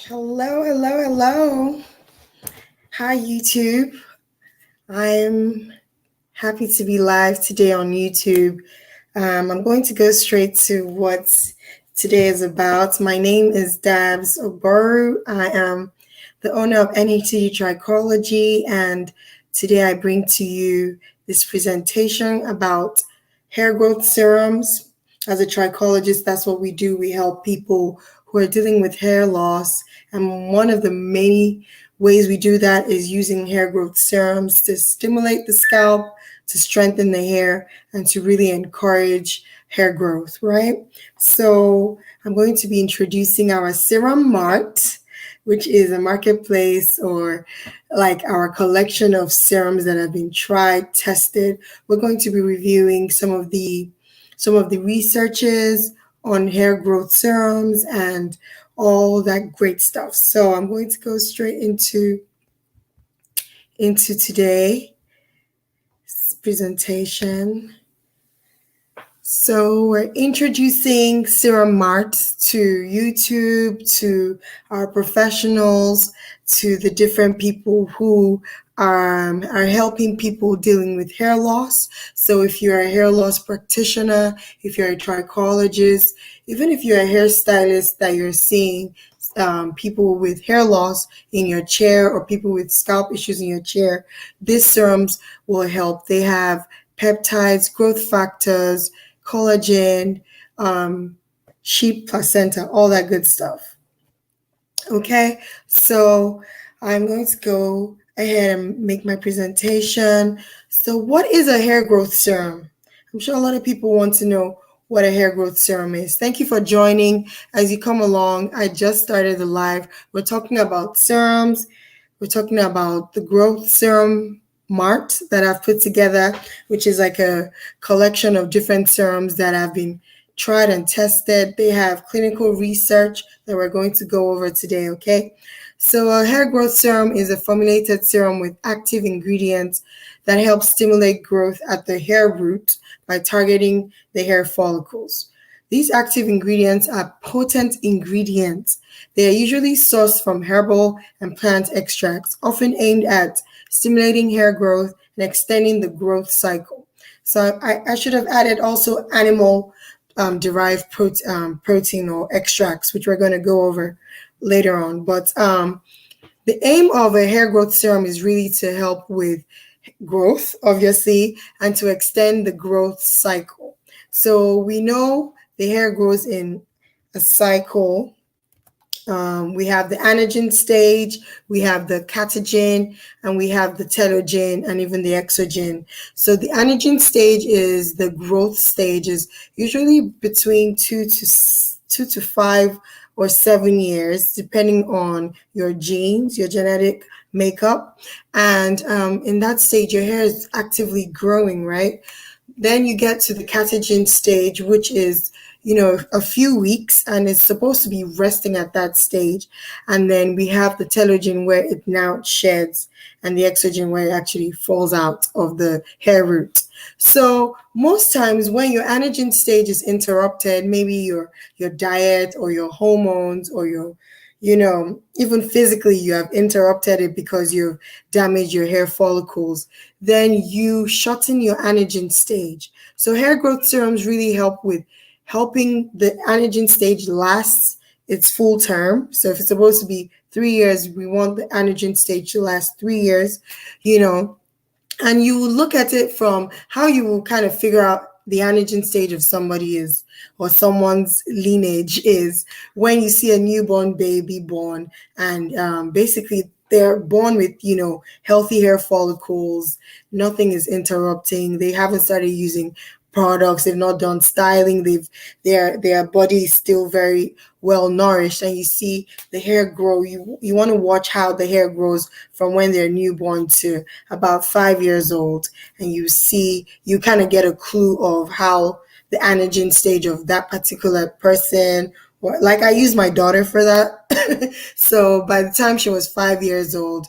Hello, hello, hello. Hi, YouTube. I'm happy to be live today on YouTube. I'm going to go straight to what today is about. My name is Dabs Oboru. I am the owner of NET Trichology, and today I bring to you this presentation about hair growth serums. As a trichologist, that's what we do. We help people who are dealing with hair loss, and one of the many ways we do that is using hair growth serums to stimulate the scalp, to strengthen the hair, and to really encourage hair growth, right? So I'm going to be introducing our SERUM MART, which is a marketplace or like our collection of serums that have been tried, tested. We're going to be reviewing some of the researches on hair growth serums and all that great stuff. So I'm going to go straight into today's presentation. So we're introducing SERUM MART to YouTube, to our professionals, to the different people who are helping people dealing with hair loss. So if you're a hair loss practitioner, if you're a trichologist, even if you're a hairstylist that you're seeing people with hair loss in your chair or people with scalp issues in your chair, these serums will help. They have peptides, growth factors, collagen, sheep placenta, all that good stuff. Okay, so I'm going to go ahead and make my presentation. So what is a hair growth serum? I'm sure a lot of people want to know what a hair growth serum is. Thank you for joining. As you come along, I just started the live. We're talking about serums. We're talking about the growth serum MART that I've put together, which is like a collection of different serums that have been tried and tested. They have clinical research that we're going to go over today, okay? So a hair growth serum is a formulated serum with active ingredients that help stimulate growth at the hair root by targeting the hair follicles. These active ingredients are potent ingredients. They are usually sourced from herbal and plant extracts, often aimed at stimulating hair growth and extending the growth cycle. So I should have added also animal derived protein or extracts, which we're going to go over later on. But the aim of a hair growth serum is really to help with growth, obviously, and to extend the growth cycle. So we know the hair grows in a cycle. We have the anagen stage, we have the catagen, and we have the telogen, and even the exogen. So the anagen stage is the growth stage, is usually between 2 to 5 or 7 years, depending on your genes, your genetic makeup. And in that stage, your hair is actively growing, right? Then you get to the catagen stage, which is a few weeks, and it's supposed to be resting at that stage. And then we have the telogen where it now sheds, and the exogen where it actually falls out of the hair root. So most times when your anagen stage is interrupted, maybe your diet or your hormones or your even physically you have interrupted it because you've damaged your hair follicles, then you shorten your anagen stage. So hair growth serums really help with helping the anagen stage last its full term. So if it's supposed to be 3 years, we want the anagen stage to last 3 years, and you will look at it from how you will kind of figure out the anagen stage of somebody is, or someone's lineage is, when you see a newborn baby born, and basically they're born with healthy hair follicles, nothing is interrupting, they haven't started using products, they've not done styling, their body is still very well nourished, and you see the hair grow. You want to watch how the hair grows from when they're newborn to about 5 years old, and you kind of get a clue of how the anagen stage of that particular person, or like I use my daughter for that. So by the time she was 5 years old,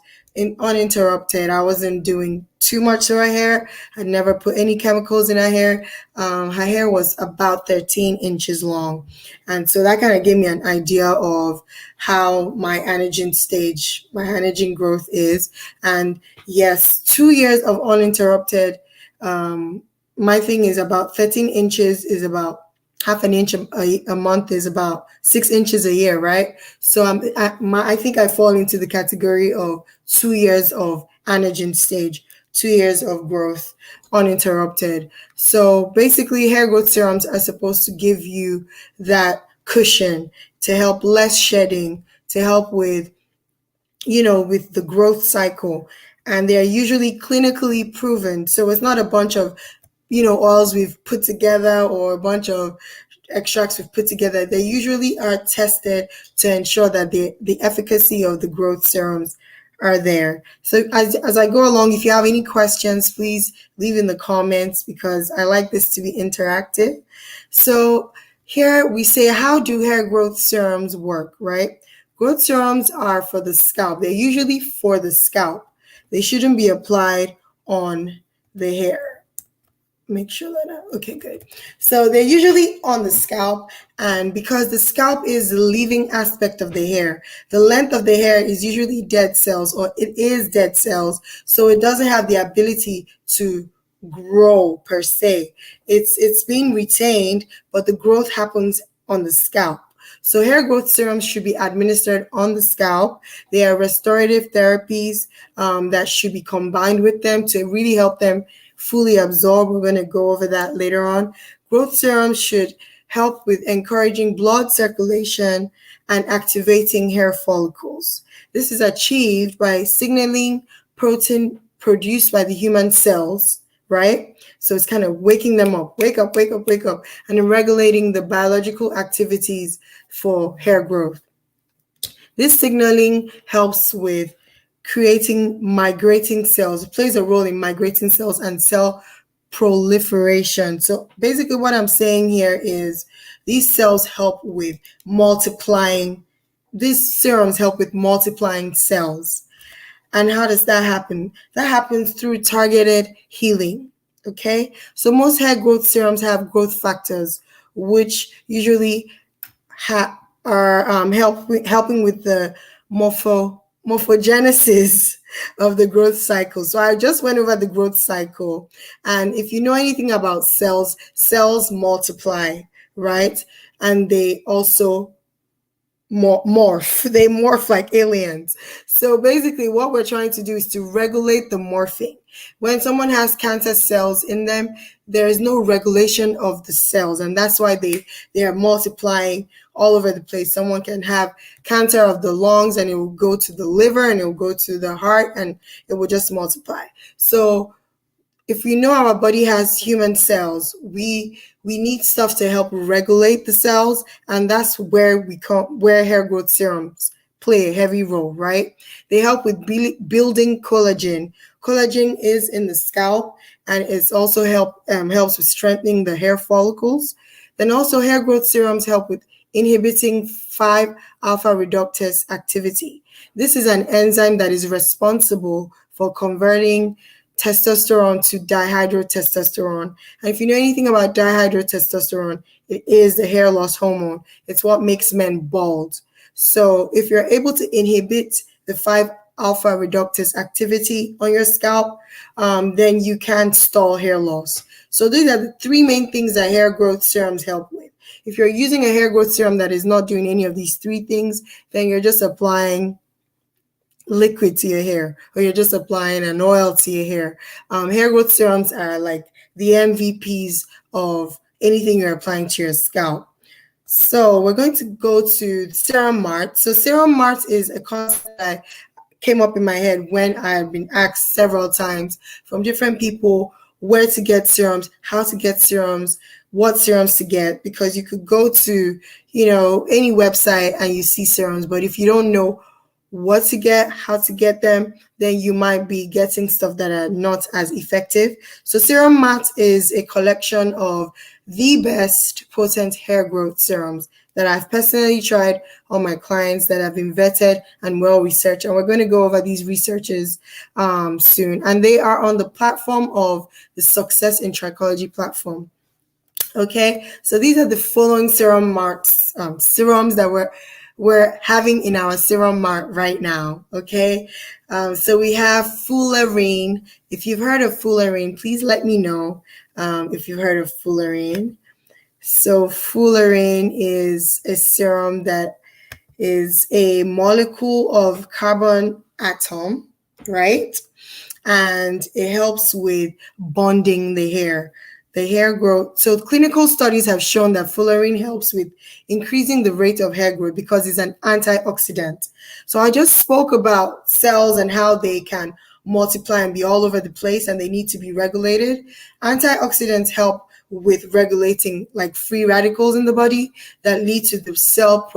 uninterrupted. I wasn't doing too much to her hair. I never put any chemicals in her hair. Her hair was about 13 inches long. And so that kind of gave me an idea of how my anagen growth is. And yes, 2 years of uninterrupted. My thing is about 13 inches is about half an inch a month is about 6 inches a year, right? So I think I fall into the category of 2 years of anagen stage, 2 years of growth uninterrupted. So basically, hair growth serums are supposed to give you that cushion to help less shedding, to help with with the growth cycle. And they're usually clinically proven. So it's not a bunch of, oils we've put together or a bunch of extracts we've put together. They usually are tested to ensure that the efficacy of the growth serums are there. So as I go along, if you have any questions, please leave in the comments because I like this to be interactive. So here we say, how do hair growth serums work, right? Growth serums are for the scalp. They're usually for the scalp. They shouldn't be applied on the hair. Make sure that okay, good. So they're usually on the scalp, and because the scalp is the living aspect of the hair, the length of the hair is usually dead cells, or it is dead cells, so it doesn't have the ability to grow per se. It's being retained, but the growth happens on the scalp. So hair growth serums should be administered on the scalp. They are restorative therapies that should be combined with them to really help them fully absorb. We're going to go over that later on. Growth serums should help with encouraging blood circulation and activating hair follicles. This is achieved by signaling protein produced by the human cells, right? So it's kind of waking them up, wake up, wake up, wake up, and regulating the biological activities for hair growth. This signaling helps with creating migrating cells. It plays a role in migrating cells and cell proliferation. So basically what I'm saying here is these cells help with multiplying. These serums help with multiplying cells. And how does that happen? That happens through targeted healing. Okay, so most hair growth serums have growth factors, which usually are helping with the morphogenesis of the growth cycle. So I just went over the growth cycle. And if you know anything about cells, cells multiply, right? And they also morph. They morph like aliens. So basically what we're trying to do is to regulate the morphing. When someone has cancer cells in them, there is no regulation of the cells, and that's why they are multiplying all over the place. Someone can have cancer of the lungs and it will go to the liver and it will go to the heart and it will just multiply. So if we know our body has human cells, we need stuff to help regulate the cells, and that's where where hair growth serums play a heavy role, right? They help with building collagen. Collagen is in the scalp, and it's also helps with strengthening the hair follicles. Then also hair growth serums help with inhibiting 5-alpha reductase activity. This is an enzyme that is responsible for converting testosterone to dihydrotestosterone. And if you know anything about dihydrotestosterone, it is the hair loss hormone. It's what makes men bald. So if you're able to inhibit the 5-alpha reductase activity on your scalp, then you can stall hair loss. So these are the three main things that hair growth serums help with. If you're using a hair growth serum that is not doing any of these three things, then you're just applying liquid to your hair, or you're just applying an oil to your hair. Hair growth serums are like the MVPs of anything you're applying to your scalp. So we're going to go to SERUM MART. So SERUM MART is a concept that came up in my head when I had been asked several times from different people where to get serums, how to get serums, what serums to get, because you could go to, any website and you see serums, but if you don't know what to get, how to get them, then you might be getting stuff that are not as effective. So SERUM MART is a collection of the best potent hair growth serums that I've personally tried on my clients that have been vetted and well researched. And we're going to go over these researches soon. And they are on the platform of the Success in Trichology platform. Okay, so these are the following serum marts, serums that we're having in our serum mart right now. Okay, so we have fullerene. If you've heard of fullerene, please let me know if you've heard of fullerene. So fullerene is a serum that is a molecule of carbon atom, right? And it helps with bonding the hair growth. So clinical studies have shown that fullerene helps with increasing the rate of hair growth because it's an antioxidant. So I just spoke about cells and how they can multiply and be all over the place and they need to be regulated. Antioxidants help with regulating like free radicals in the body that lead to the cell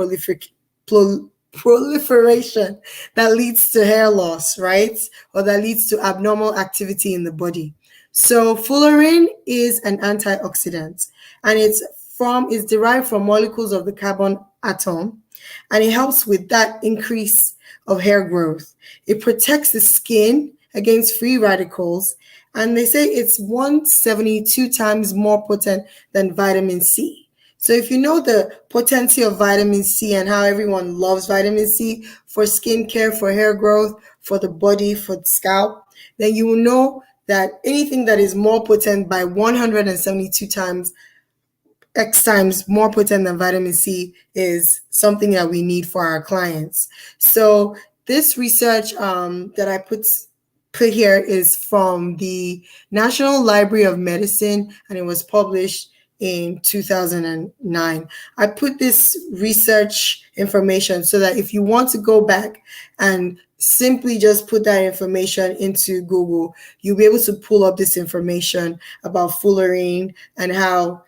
proliferation that leads to hair loss, right? Or that leads to abnormal activity in the body. So fullerene is an antioxidant and it's derived from molecules of the carbon atom, and it helps with that increase of hair growth. It protects the skin against free radicals, and they say it's 172 times more potent than vitamin C. So if you know the potency of vitamin C and how everyone loves vitamin C for skincare, for hair growth, for the body, for the scalp, then you will know that anything that is more potent by 172 times, X times more potent than vitamin C is something that we need for our clients. So this research that I put here is from the National Library of Medicine, and it was published in 2009. I put this research information so that if you want to go back and simply just put that information into Google, you'll be able to pull up this information about fullerene and how,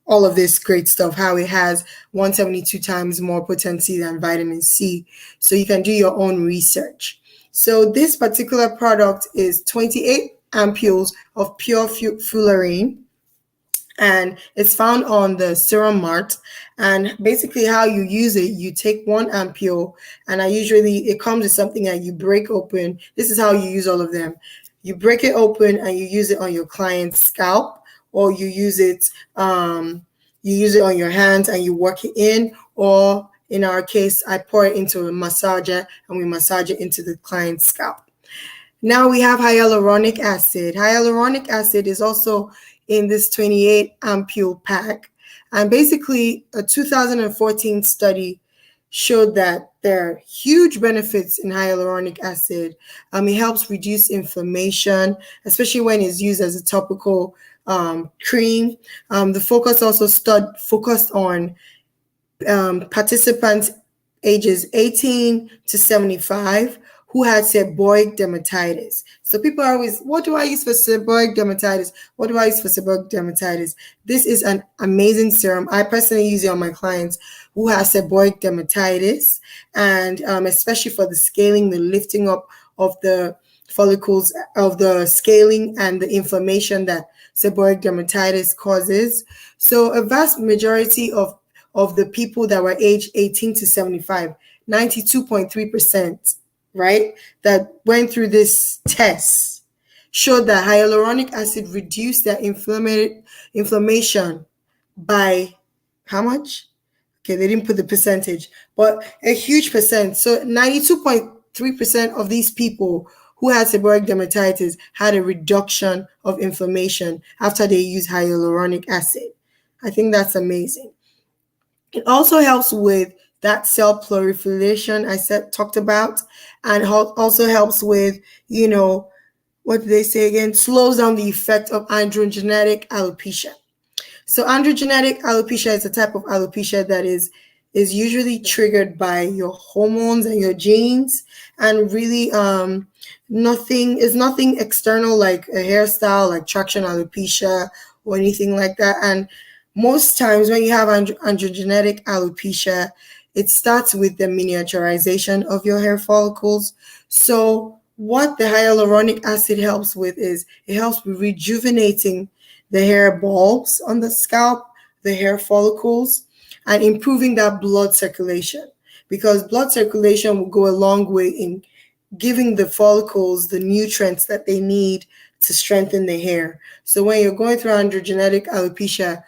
all of this great stuff, how it has 172 times more potency than vitamin C. So you can do your own research. So this particular product is 28 ampules of pure fullerene, and it's found on the Serum Mart. And basically how you use it, you take 1 ampule, and it comes with something that you break open. This is how you use all of them. You break it open and you use it on your client's scalp, or you use it on your hands and you work it in, or in our case, I pour it into a massager and we massage it into the client's scalp. Now we have hyaluronic acid. Hyaluronic acid is also in this 28 ampule pack. And basically, a 2014 study showed that there are huge benefits in hyaluronic acid. It helps reduce inflammation, especially when it's used as a topical cream. The focus also focused on participants ages 18 to 75 who had seborrheic dermatitis. So people are always, what do I use for seborrheic dermatitis? What do I use for seborrheic dermatitis? This is an amazing serum. I personally use it on my clients who have seborrheic dermatitis, and especially for the scaling, the lifting up of the follicles, of the scaling and the inflammation that seborrheic dermatitis causes. So a vast majority of the people that were aged 18 to 75, 92.3%, right, that went through this test showed that hyaluronic acid reduced their inflammation by how much? Okay, they didn't put the percentage, but a huge percent. So 92.3% of these people who had seborrheic dermatitis had a reduction of inflammation after they used hyaluronic acid. I think that's amazing. It also helps with that cell proliferation I talked about, and also helps with, what do they say again? Slows down the effect of androgenetic alopecia. So androgenetic alopecia is a type of alopecia that is usually triggered by your hormones and your genes, and really nothing external like a hairstyle like traction alopecia or anything like that. And most times when you have androgenetic alopecia, it starts with the miniaturization of your hair follicles. So what the hyaluronic acid helps with is it helps with rejuvenating the hair bulbs on the scalp, the hair follicles. and improving that blood circulation, because blood circulation will go a long way in giving the follicles the nutrients that they need to strengthen the hair. So when you're going through androgenetic alopecia,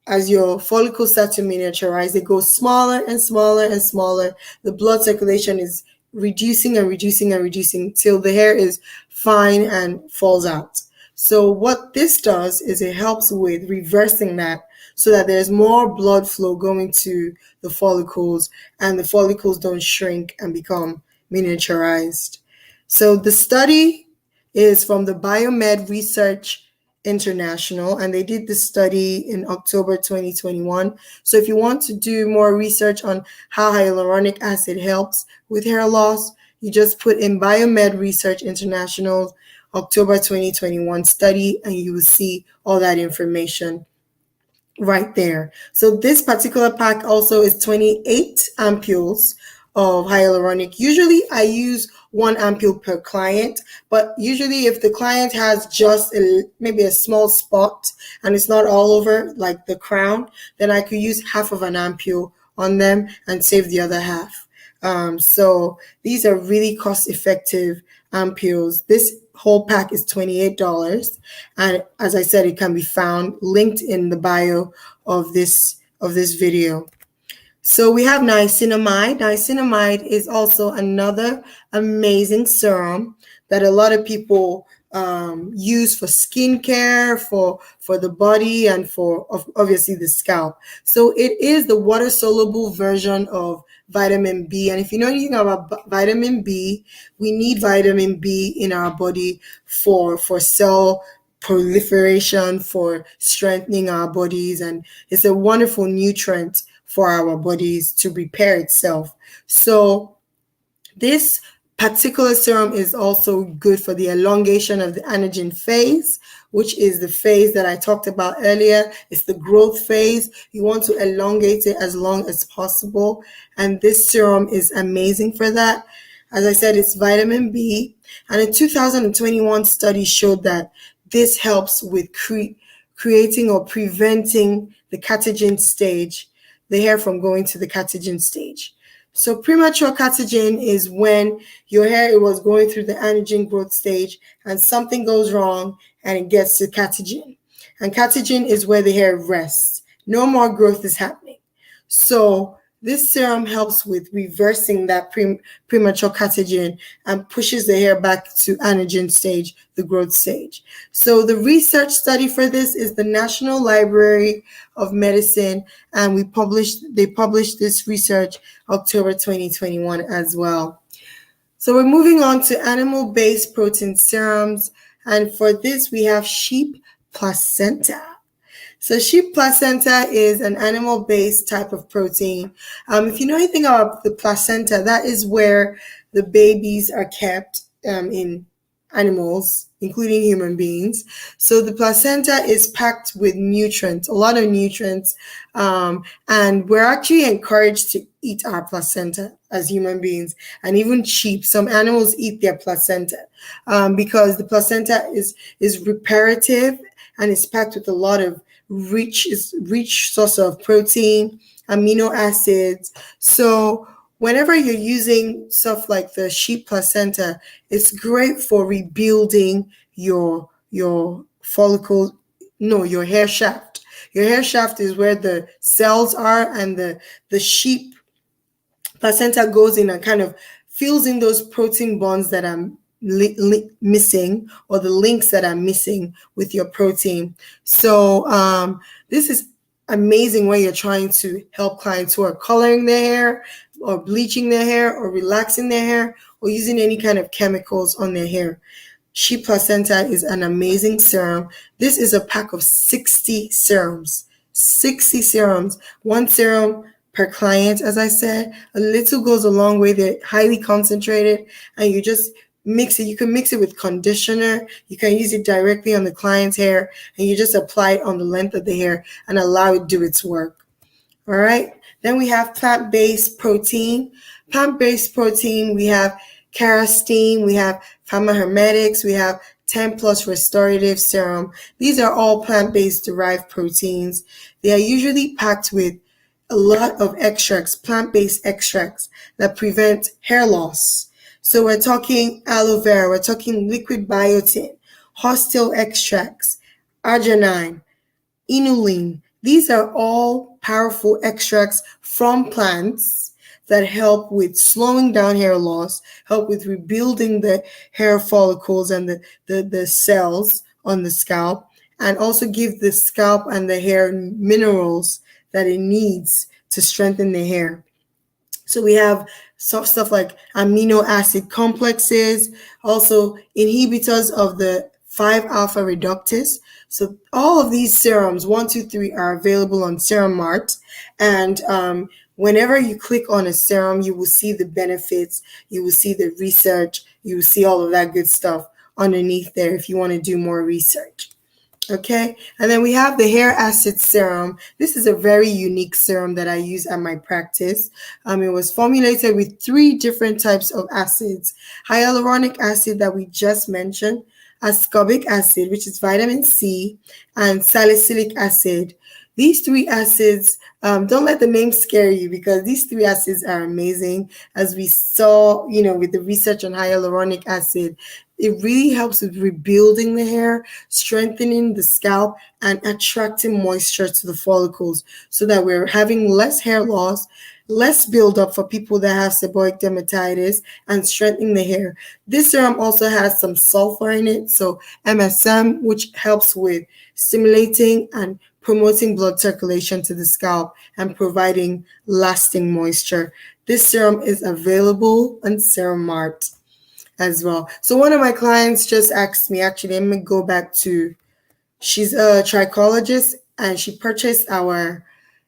as your follicles start to miniaturize, they go smaller and smaller and smaller. The blood circulation is reducing and reducing and reducing till the hair is fine and falls out. So what this does is it helps with reversing that, so that there's more blood flow going to the follicles and the follicles don't shrink and become miniaturized. So the study is from the Biomed Research International, and they did this study in October 2021. So if you want to do more research on how hyaluronic acid helps with hair loss, you just put in Biomed Research International October 2021 study, and you will see all that information right there. So this particular pack also is 28 ampules of hyaluronic. Usually I use 1 ampule per client, but usually if the client has just maybe a small spot and it's not all over like the crown, then I could use half of an ampule on them and save the other half. So these are really cost-effective ampules. This whole pack is $28, and as I said, it can be found linked in the bio of this video. So we have niacinamide. Niacinamide is also another amazing serum that a lot of people use for skincare, for the body, and for obviously the scalp. So it is the water-soluble version of vitamin B. And if you know anything about vitamin B, we need vitamin B in our body for cell proliferation, for strengthening our bodies, and it's a wonderful nutrient for our bodies to repair itself. So this particular serum is also good for the elongation of the anagen phase, which is the phase that I talked about earlier. It's the growth phase. You want to elongate it as long as possible, and this serum is amazing for that. As I said, it's vitamin B, and a 2021 study showed that this helps with creating or preventing the catagen stage, the hair from going to the catagen stage. So premature catagen is when your hair was going through the anagen growth stage and something goes wrong and it gets to catagen. And catagen is where the hair rests. No more growth is happening. So this serum helps with reversing that premature catagen and pushes the hair back to anagen stage, the growth stage. So the research study for this is the National Library of Medicine, and they published this research October 2021 as well. So we're moving on to animal-based protein serums, and for this we have sheep placenta. So sheep placenta is an animal-based type of protein. If you know anything about the placenta, that is where the babies are kept in animals, including human beings. So the placenta is packed with nutrients, a lot of nutrients, and we're actually encouraged to eat our placenta as human beings, and even sheep. Some animals eat their placenta because the placenta is reparative and it's packed with a lot of rich source of protein, amino acids. So whenever you're using stuff like the sheep placenta, it's great for rebuilding your follicle, your hair shaft. Your hair shaft is where the cells are, and the sheep placenta goes in and kind of fills in those protein bonds that are missing, or the links that are missing with your protein. So this is amazing when you're trying to help clients who are coloring their hair or bleaching their hair or relaxing their hair or using any kind of chemicals on their hair. Sheep placenta is an amazing serum. This is a pack of 60 serums. 60 serums. 1 serum per client, as I said. A little goes a long way. They're highly concentrated, and you just mix it. You can mix it with conditioner. You can use it directly on the client's hair, and you just apply it on the length of the hair and allow it to do its work. All right. Then we have plant-based protein. Plant-based protein, we have carostine, we have pharmahermetics, we have 10 plus restorative serum. These are all plant-based derived proteins. They are usually packed with a lot of extracts, plant-based extracts that prevent hair loss. So we're talking aloe vera, we're talking liquid biotin, hostile extracts, arginine, inulin. These are all powerful extracts from plants that help with slowing down hair loss, help with rebuilding the hair follicles and the cells on the scalp, and also give the scalp and the hair minerals that it needs to strengthen the hair. So we have stuff like amino acid complexes, also inhibitors of the 5-alpha reductase. So all of these serums, 1, 2, 3, are available on Serum Mart. And whenever you click on a serum, you will see the benefits, you will see the research, you will see all of that good stuff underneath there if you want to do more research. Okay, and then we have the hair acid serum. This is a very unique serum that I use at my practice. It was formulated with 3 different types of acids: hyaluronic acid that we just mentioned, ascorbic acid, which is vitamin C, and salicylic acid. These 3 acids, don't let the name scare you, because these 3 acids are amazing. As we saw, with the research on hyaluronic acid, it really helps with rebuilding the hair, strengthening the scalp, and attracting moisture to the follicles so that we're having less hair loss, less buildup for people that have seborrheic dermatitis, and strengthening the hair. This serum also has some sulfur in it, so MSM, which helps with stimulating and promoting blood circulation to the scalp and providing lasting moisture. This serum is available on Serum Mart as well. So one of my clients just asked me, actually, let me go back to, she's a trichologist, and she purchased our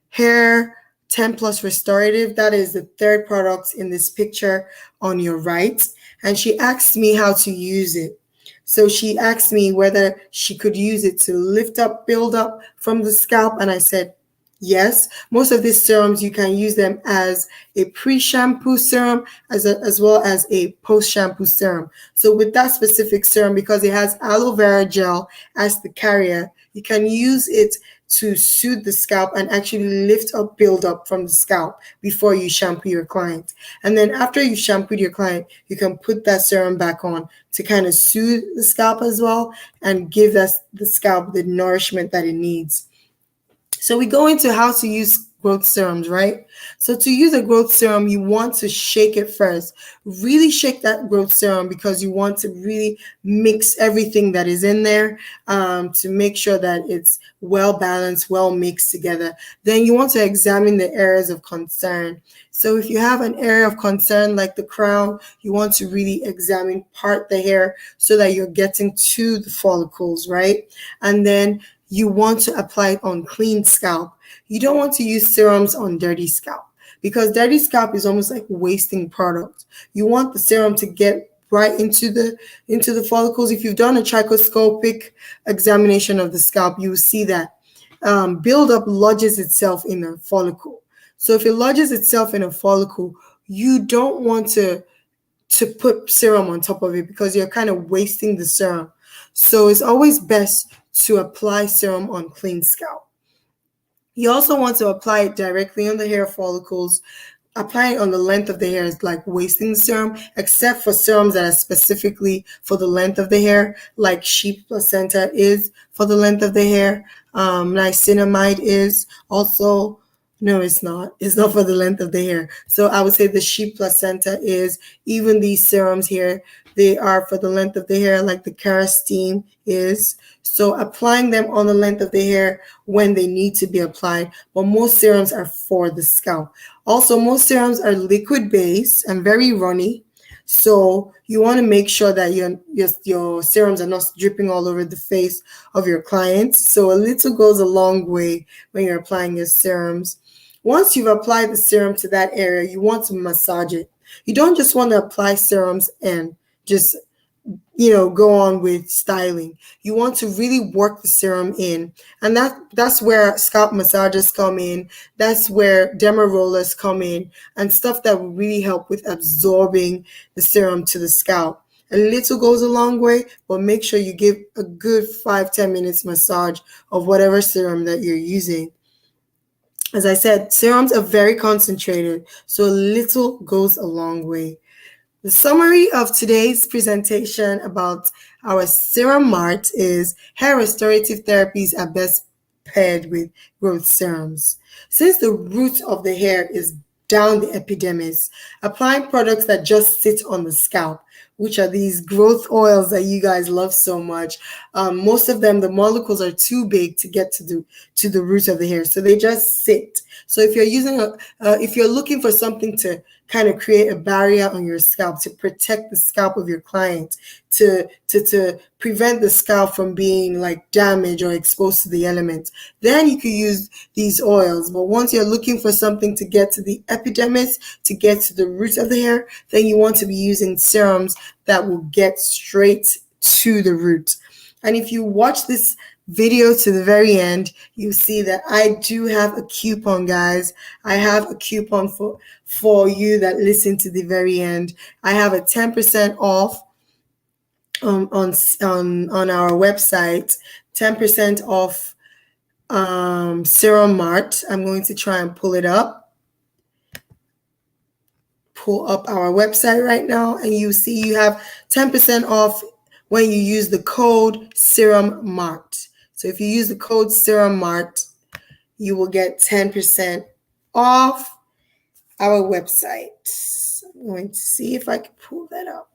hair 10 plus restorative. That is the 3rd product in this picture on your right. And she asked me how to use it. So she asked me whether she could use it to lift up, build up from the scalp. And I said, yes. Most of these serums, you can use them as a pre-shampoo serum as well as a post-shampoo serum. So with that specific serum, because it has aloe vera gel as the carrier, you can use it to soothe the scalp and actually lift up, build up from the scalp before you shampoo your client. And then after you shampooed your client, you can put that serum back on to kind of soothe the scalp as well and give the scalp the nourishment that it needs. So we go into how to use growth serums, right? So to use a growth serum, you want to shake it first. Really shake that growth serum, because you want to really mix everything that is in there to make sure that it's well balanced, well mixed together. Then you want to examine the areas of concern. So if you have an area of concern like the crown, you want to really examine, part the hair so that you're getting to the follicles, right? And then you want to apply it on clean scalp. You don't want to use serums on dirty scalp, because dirty scalp is almost like wasting product. You want the serum to get right into the follicles. If you've done a trichoscopic examination of the scalp, you will see that buildup lodges itself in a follicle. So if it lodges itself in a follicle, you don't want to put serum on top of it, because you're kind of wasting the serum. So it's always best to apply serum on clean scalp. You also want to apply it directly on the hair follicles. Applying it on the length of the hair is like wasting the serum, except for serums that are specifically for the length of the hair, like sheep placenta is for the length of the hair. Niacinamide is also. No, it's not. It's not for the length of the hair. So I would say the sheep placenta is. Even these serums here, they are for the length of the hair, like the Kerastine is. So applying them on the length of the hair when they need to be applied. But most serums are for the scalp. Also, most serums are liquid based and very runny. So you want to make sure that your serums are not dripping all over the face of your clients. So a little goes a long way when you're applying your serums. Once you've applied the serum to that area, you want to massage it. You don't just want to apply serums and just go on with styling. You want to really work the serum in. And that's where scalp massagers come in. That's where derma rollers come in, and stuff that will really help with absorbing the serum to the scalp. A little goes a long way, but make sure you give a good 5-10 minutes massage of whatever serum that you're using. As I said, serums are very concentrated, so a little goes a long way. The summary of today's presentation about our Serum Mart is hair restorative therapies are best paired with growth serums. Since the root of the hair is down the epidermis, applying products that just sit on the scalp, which are these growth oils that you guys love so much. Most of them, the molecules are too big to get to the root of the hair, so they just sit. So if you're if you're looking for something to kind of create a barrier on your scalp to protect the scalp of your client, to prevent the scalp from being like damaged or exposed to the elements, then you could use these oils. But once you're looking for something to get to the epidermis, to get to the root of the hair, then you want to be using serums that will get straight to the root. And if you watch this video to the very end, you see that I do have a coupon, guys. I have a coupon for you that listen to the very end. I have a 10% off on our website, 10% off Serum Mart. I'm going to try and pull up our website right now, and you see you have 10% off when you use the code Serum Mart. So if you use the code Serum Mart, you will get 10% off our website. I'm going to see if I can pull that up.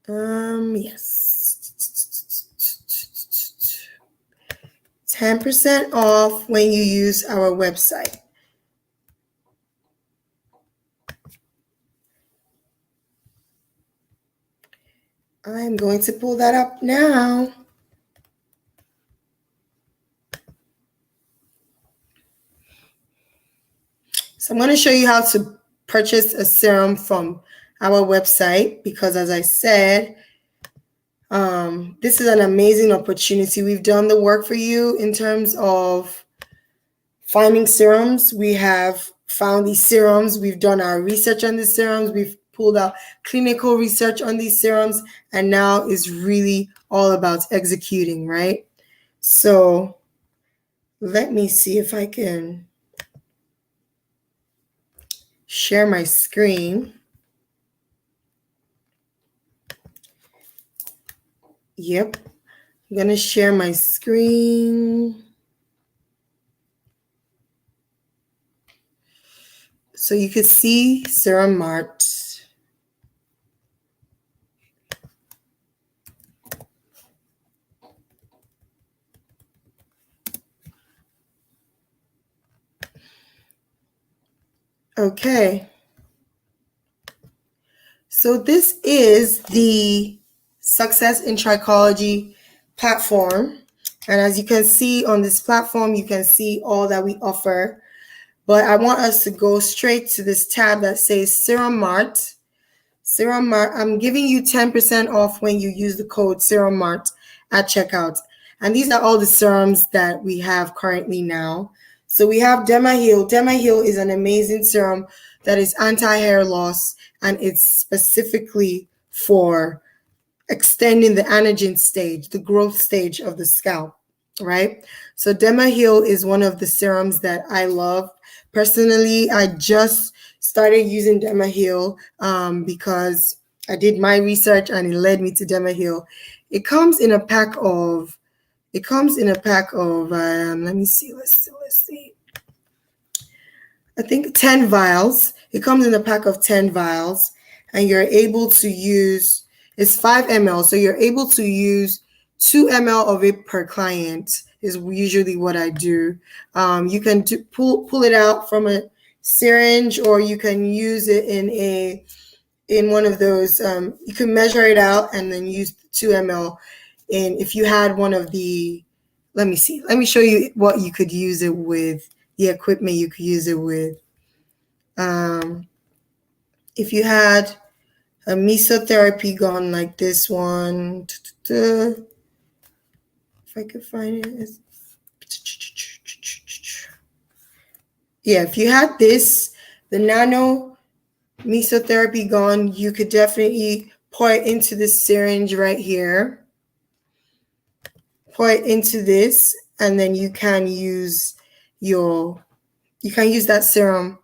Yes. 10% off when you use our website. I'm going to pull that up now. So I'm going to show you how to purchase a serum from our website because, as I said, this is an amazing opportunity. We've done the work for you in terms of finding serums. We have found these serums. We've done our research on the serums. We've pulled out clinical research on these serums, and now it's really all about executing, right? So let me see if I can share my screen. Yep, I'm going to share my screen. So you could see Serum Mart. Okay. So this is the Success in Trichology platform. And as you can see on this platform, you can see all that we offer. But I want us to go straight to this tab that says Serum Mart. Serum Mart, I'm giving you 10% off when you use the code Serum Mart at checkout. And these are all the serums that we have currently now. So we have DemaHeal. DemaHeal is an amazing serum that is anti-hair loss, and it's specifically for extending the anagen stage, the growth stage of the scalp, right? So DemaHeal is one of the serums that I love. Personally, I just started using DemaHeal because I did my research and it led me to DemaHeal. It comes in a pack of, let me see, let's see. I think 10 vials. It comes in a pack of 10 vials, and you're able to use, it's 5 ml, so you're able to use 2 ml of it per client is usually what I do. You can pull it out from a syringe, or you can use it in one of those, you can measure it out and then use 2 ml. And if you had one of the, let me show you what you could use it with, the equipment you could use it with. If you had a mesotherapy gun like this one, if I could find it. Yeah, if you had this, the nano mesotherapy gun, you could definitely pour it into this syringe right here. Pour it into this, and then you can use that serum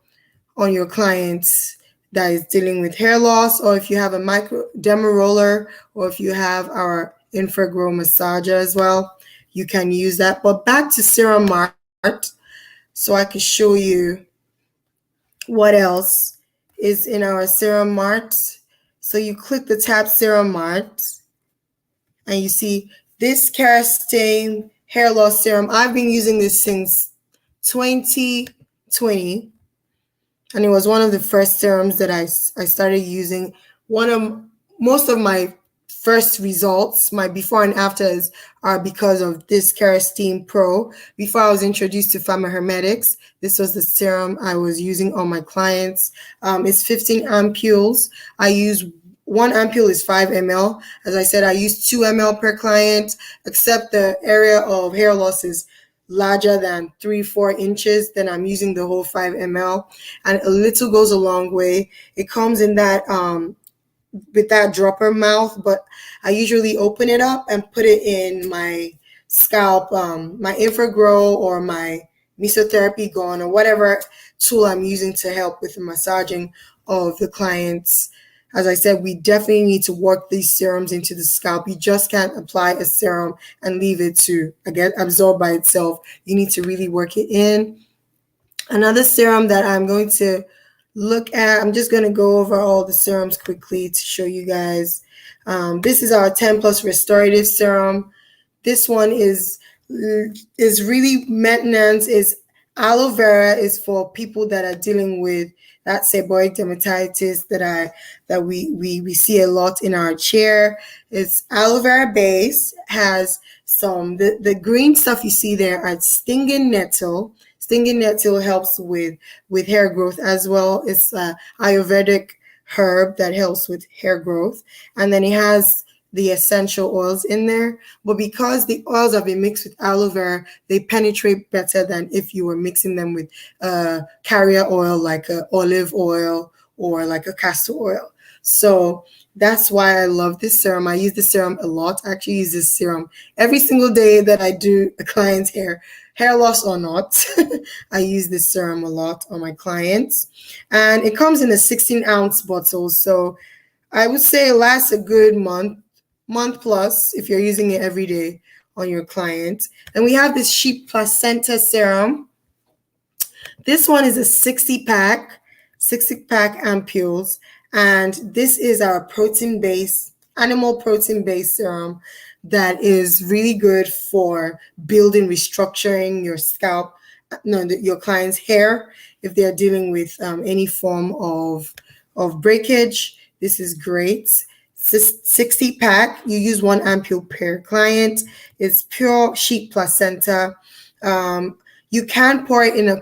on your clients that is dealing with hair loss, or if you have a micro derma roller, or if you have our infragrow massager as well, you can use that. But back to Serum Mart, so I can show you what else is in our Serum Mart. So you click the tab Serum Mart, and you see this Kerastane hair loss serum. I've been using this since 2020, and it was one of the first serums that I started using. Most of my first results, my before and afters, are because of this Kerastane Pro. Before I was introduced to Pharmahermetics, this was the serum I was using on my clients. It's 15 ampules. I use 1 ampule is 5 ml. As I said, I use 2 ml per client, except the area of hair loss is larger than 3-4 inches, then I'm using the whole 5 ml, and a little goes a long way. It comes in that with that dropper mouth, but I usually open it up and put it in my scalp, my infragrow or my mesotherapy gun or whatever tool I'm using to help with the massaging of the clients. As I said, we definitely need to work these serums into the scalp. You just can't apply a serum and leave it to get absorbed by itself. You need to really work it in. Another serum that I'm going to look at, I'm just going to go over all the serums quickly to show you guys. This is our 10 plus restorative serum. This one is really maintenance. Is aloe vera is for people that are dealing with that seborrheic dermatitis that we see a lot in our chair. It's aloe vera base, has some the green stuff you see there are stinging nettle. Stinging nettle helps with hair growth as well. It's a Ayurvedic herb that helps with hair growth, and then it has the essential oils in there. But because the oils have been mixed with aloe vera, they penetrate better than if you were mixing them with carrier oil like a olive oil or like a castor oil. So that's why I love this serum. I use this serum a lot. I actually use this serum every single day that I do a client's hair loss or not. I use this serum a lot on my clients. And it comes in a 16-ounce bottle. So I would say it lasts a good month plus if you're using it every day on your clients. And we have this sheep placenta serum. This one is a 60-pack ampules. And this is our animal protein-based serum that is really good for building, restructuring your scalp, your client's hair, if they're dealing with any form of breakage. This is great. 60-pack, you use 1 ampule per client. It's pure sheep placenta. You can pour it in a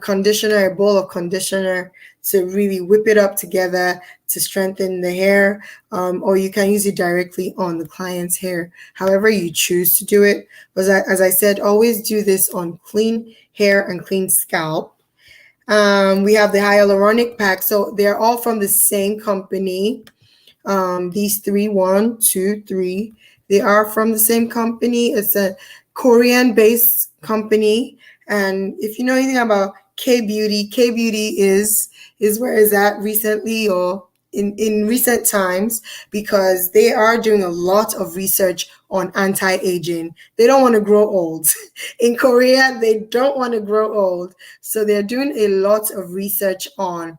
bowl of conditioner to really whip it up together to strengthen the hair, or you can use it directly on the client's hair, however you choose to do it. But as I said, always do this on clean hair and clean scalp. We have the hyaluronic pack. So they're all from the same company. These 3, 1, 2, 3, they are from the same company. It's a Korean-based company. And if you know anything about K-beauty is where it's at recently, or in recent times, because they are doing a lot of research on anti-aging. They don't want to grow old. In Korea, they don't want to grow old. So they're doing a lot of research on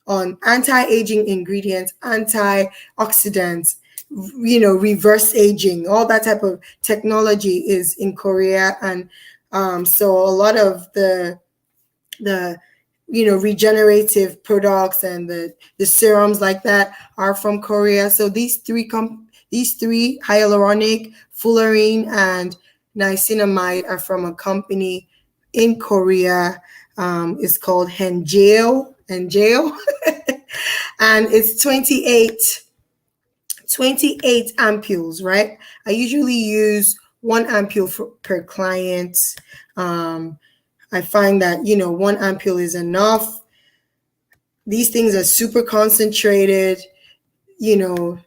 anti-aging ingredients, antioxidants, reverse aging, all that type of technology is in Korea. And so a lot of the regenerative products and the serums like that are from Korea. So these three hyaluronic, fullerene, and niacinamide are from a company in Korea. It's called Hengeo, and it's 28 ampules, right? I usually use 1 ampule per client. I find that 1 ampule is enough. These things are super concentrated. The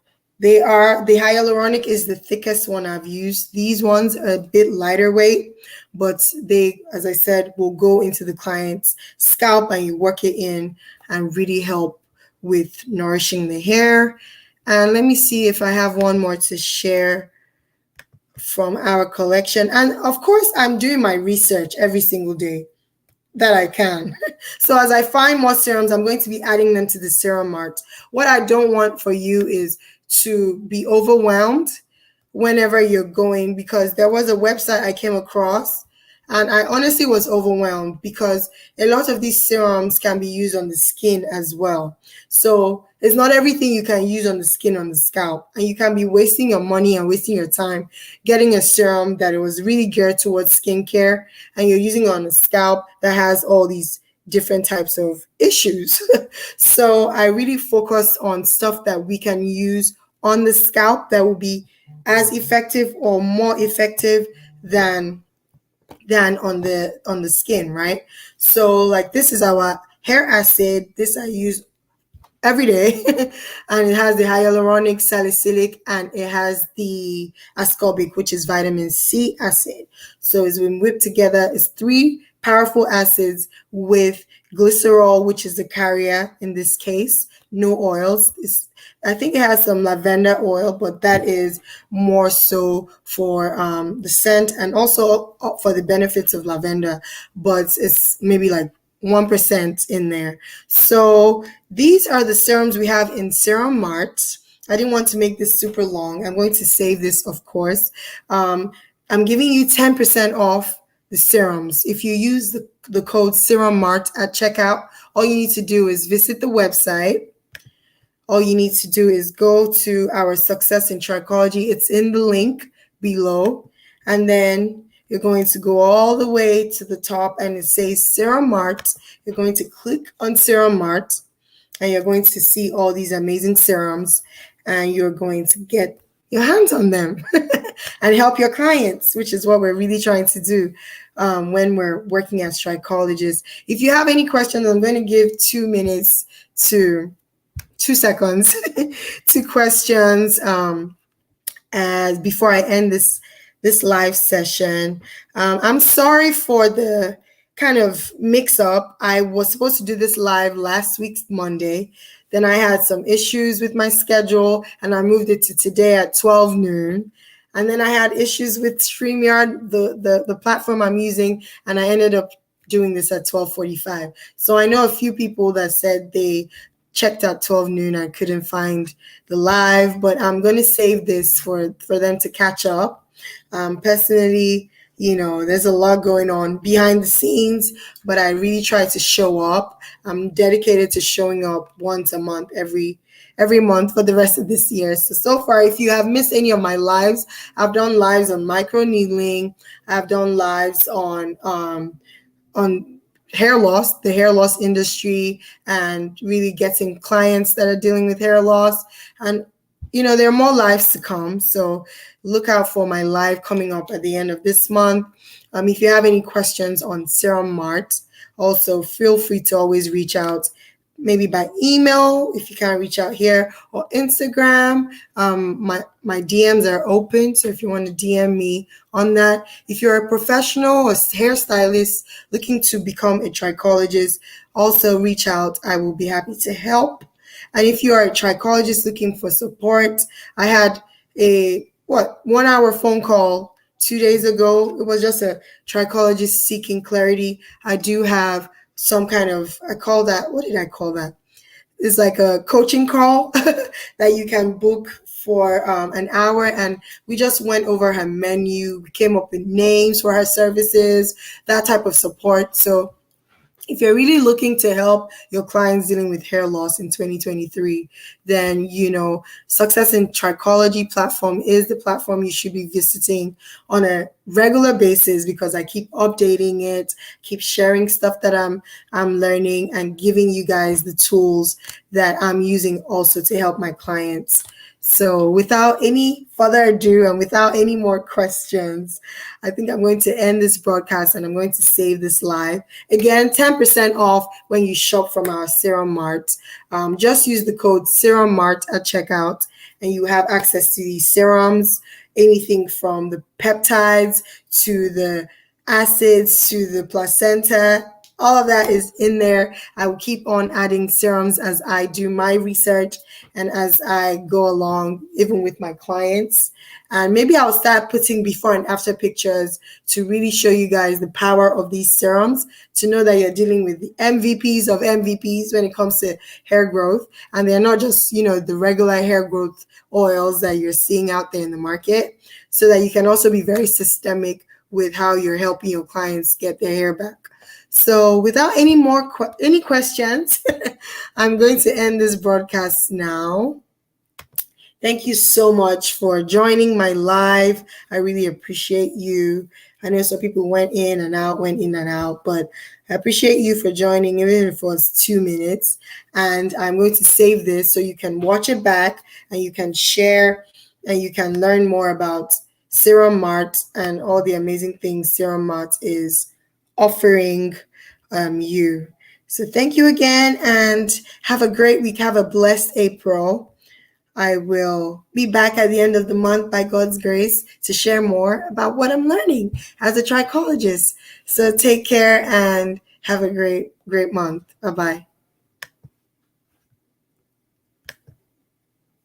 hyaluronic is the thickest one I've used. These ones are a bit lighter weight, but they, as I said, will go into the client's scalp and you work it in and really help with nourishing the hair. And let me see if I have one more to share from our collection. And of course, I'm doing my research every single day that I can. So as I find more serums, I'm going to be adding them to the Serum Mart. What I don't want for you is to be overwhelmed whenever you're going, because there was a website I came across and I honestly was overwhelmed because a lot of these serums can be used on the skin as well. So it's not everything you can use on the skin, on the scalp, and you can be wasting your money and wasting your time getting a serum that it was really geared towards skincare and you're using it on the scalp that has all these different types of issues. So I really focus on stuff that we can use on the scalp that will be as effective or more effective than on the skin, right? So like this is our hair acid. This I use every day and it has the hyaluronic salicylic and it has the ascorbic, which is vitamin C acid. So it's been whipped together. It's 3 powerful acids with glycerol, which is the carrier in this case. No oils. I think it has some lavender oil, but that is more so for the scent and also for the benefits of lavender, but it's maybe like 1% in there. So these are the serums we have in Serum Mart. I didn't want to make this super long. I'm going to save this, of course. I'm giving you 10% off the serums. If you use the code Serum Mart at checkout, all you need to do is visit the website. All you need to do is go to our Success in Trichology. It's in the link below. And then you're going to go all the way to the top and it says Serum Mart. You're going to click on Serum Mart and you're going to see all these amazing serums and you're going to get your hands on them and help your clients, which is what we're really trying to do when we're working as trichologists. If you have any questions, I'm going to give 2 minutes to 2 seconds to questions as before I end this live session. I'm sorry for the kind of mix up. I was supposed to do this live last week, Monday. Then I had some issues with my schedule and I moved it to today at 12 noon. And then I had issues with StreamYard, the platform I'm using, and I ended up doing this at 12:45. So I know a few people that said they checked at 12 noon. I couldn't find the live, but I'm going to save this for them to catch up. Personally, there's a lot going on behind the scenes, but I really try to show up. I'm dedicated to showing up once a month, every month for the rest of this year. So far, if you have missed any of my lives, I've done lives on micro needling. I've done lives on hair loss, the hair loss industry, and really getting clients that are dealing with hair loss. And, there are more lives to come. So look out for my live coming up at the end of this month. If you have any questions on Serum Mart, also feel free to always reach out, maybe by email if you can't reach out here, or Instagram. My DMs are open, so if you want to DM me on that. If you're a professional or hairstylist looking to become a trichologist, also reach out. I will be happy to help. And if you are a trichologist looking for support, I had a 1 hour phone call 2 days ago. It was just a trichologist seeking clarity. I do have some kind of, what did I call that? It's like a coaching call that you can book for an hour. And we just went over her menu. We came up with names for her services, that type of support. So if you're really looking to help your clients dealing with hair loss in 2023, then, Success in Trichology platform is the platform you should be visiting on a regular basis, because I keep updating it, keep sharing stuff that I'm learning and giving you guys the tools that I'm using also to help my clients. So without any further ado and without any more questions, I think I'm going to end this broadcast and I'm going to save this live. Again, 10% off when you shop from our Serum Mart. Just use the code Serum Mart at checkout and you have access to these serums, anything from the peptides to the acids to the placenta. All of that is in there. I will keep on adding serums as I do my research and as I go along, even with my clients. And maybe I'll start putting before and after pictures to really show you guys the power of these serums, to know that you're dealing with the MVPs of MVPs when it comes to hair growth. And they're not just, the regular hair growth oils that you're seeing out there in the market, so that you can also be very systemic with how you're helping your clients get their hair back. So without any questions, I'm going to end this broadcast now. Thank you so much for joining my live. I really appreciate you. I know some people went in and out, but I appreciate you for joining, even if it was 2 minutes. And I'm going to save this so you can watch it back and you can share and you can learn more about SERUM MART and all the amazing things SERUM MART is offering you. So thank you again and have a great week. Have a blessed April. I will be back at the end of the month by God's grace to share more about what I'm learning as a trichologist. So take care and have a great month. Bye-bye.